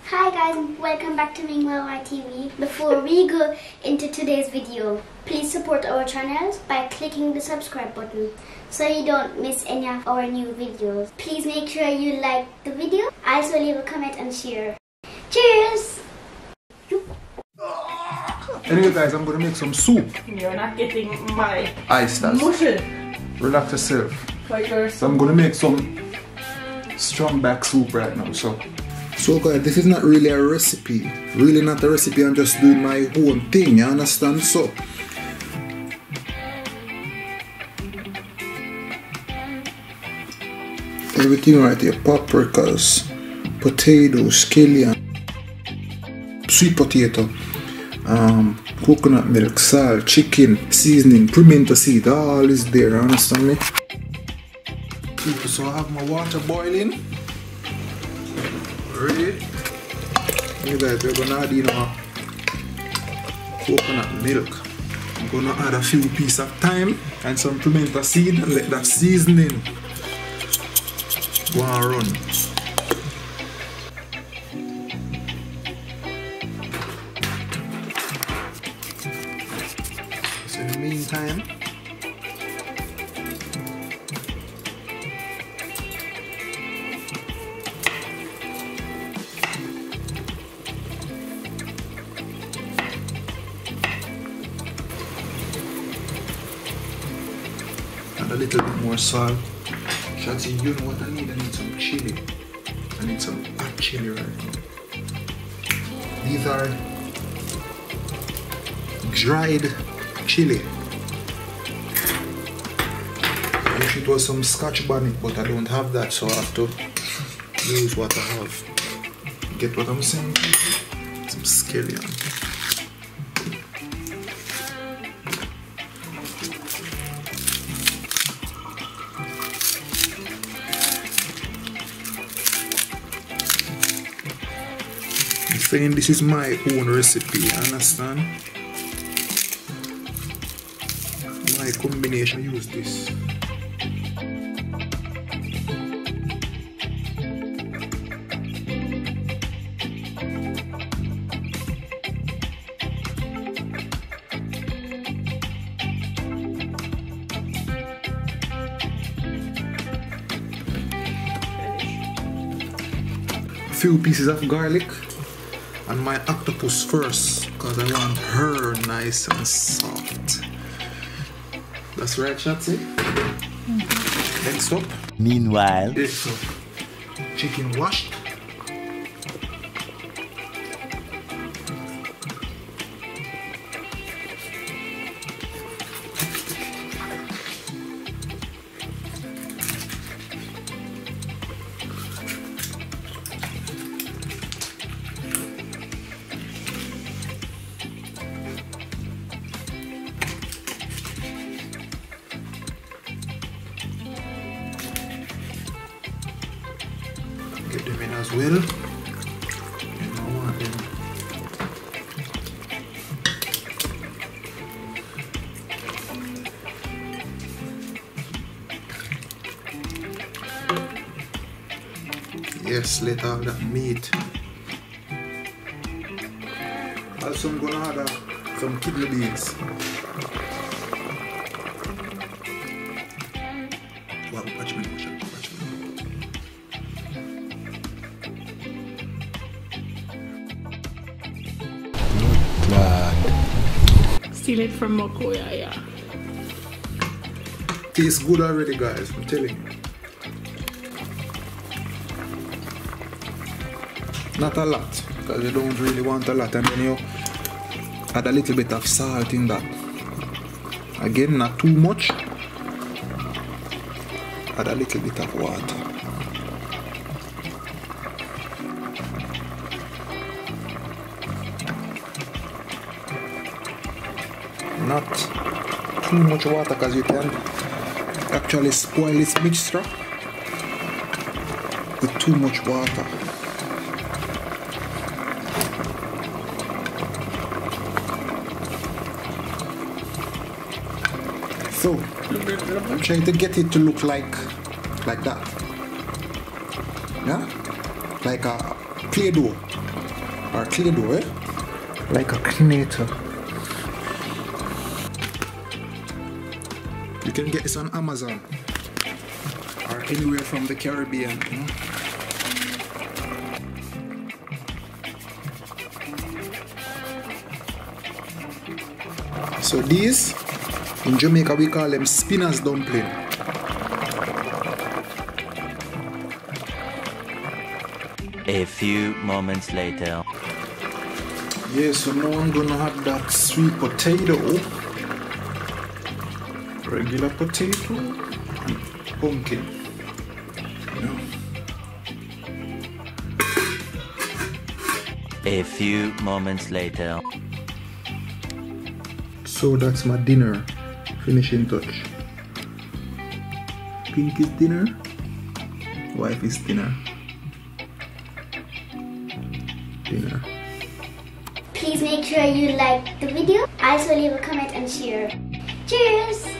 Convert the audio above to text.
Hi guys, welcome back to Ming TV. Before we go into today's video, please support our channels by clicking the subscribe button so you don't miss any of our new videos. Please make sure you like the video, also leave a comment and share. Cheers! Anyway guys, I'm gonna make some soup. You're not getting my Oysters. mushel. Relax yourself. So I'm gonna make some strong back soup right now. So guys, this is not really a recipe. Really not a recipe, I'm just doing my own thing, you understand? So everything right here: paprikas, potatoes, scallion, sweet potato, coconut milk, salt, chicken, seasoning, pimento seed, all is there, you understand me? So I have my water boiling. Ready? You guys, we're gonna add in our coconut milk. I'm gonna add a few pieces of thyme and some pimento seed and let that seasoning go and run. So in the meantime, add a little bit more salt. Shotzi, you know what I need? I need some chili. I need some hot chili right now. These are dried chili. I wish it was some Scotch bonnet, but I don't have that, so I have to use what I have. Get what I'm saying? Some scallion. Saying this is my own recipe, understand? My combination, use this. A few pieces of garlic. And my octopus first, because I want her nice and soft. That's right, Shotzi? Next up. Meanwhile, This chicken washed. Get them in as well. And I want them. Yes, let out that meat. Also, I'm gonna add some kidney beans. Wow, watch me, watch me. steal it from Mokoya, yeah. Tastes good already, guys, I'm telling you. Not a lot, because you don't really want a lot, and then you add a little bit of salt in that. Again, not too much. Add a little bit of water. Not too much water, because you can actually spoil this mixture with too much water. So I'm trying to get it to look like that. Yeah? Like a Play-Doh. or clay dough, eh? Like a cleaner. You can get this on Amazon or anywhere from the Caribbean. You know? So these, in Jamaica we call them spinach dumpling. A few moments later. Yeah, so now I'm gonna have that sweet potato, regular potato, and pumpkin. Yeah. A few moments later. So that's my dinner, finishing touch. Pink is dinner, wife is dinner. Dinner. Please make sure you like the video. Also leave a comment and share. Cheers!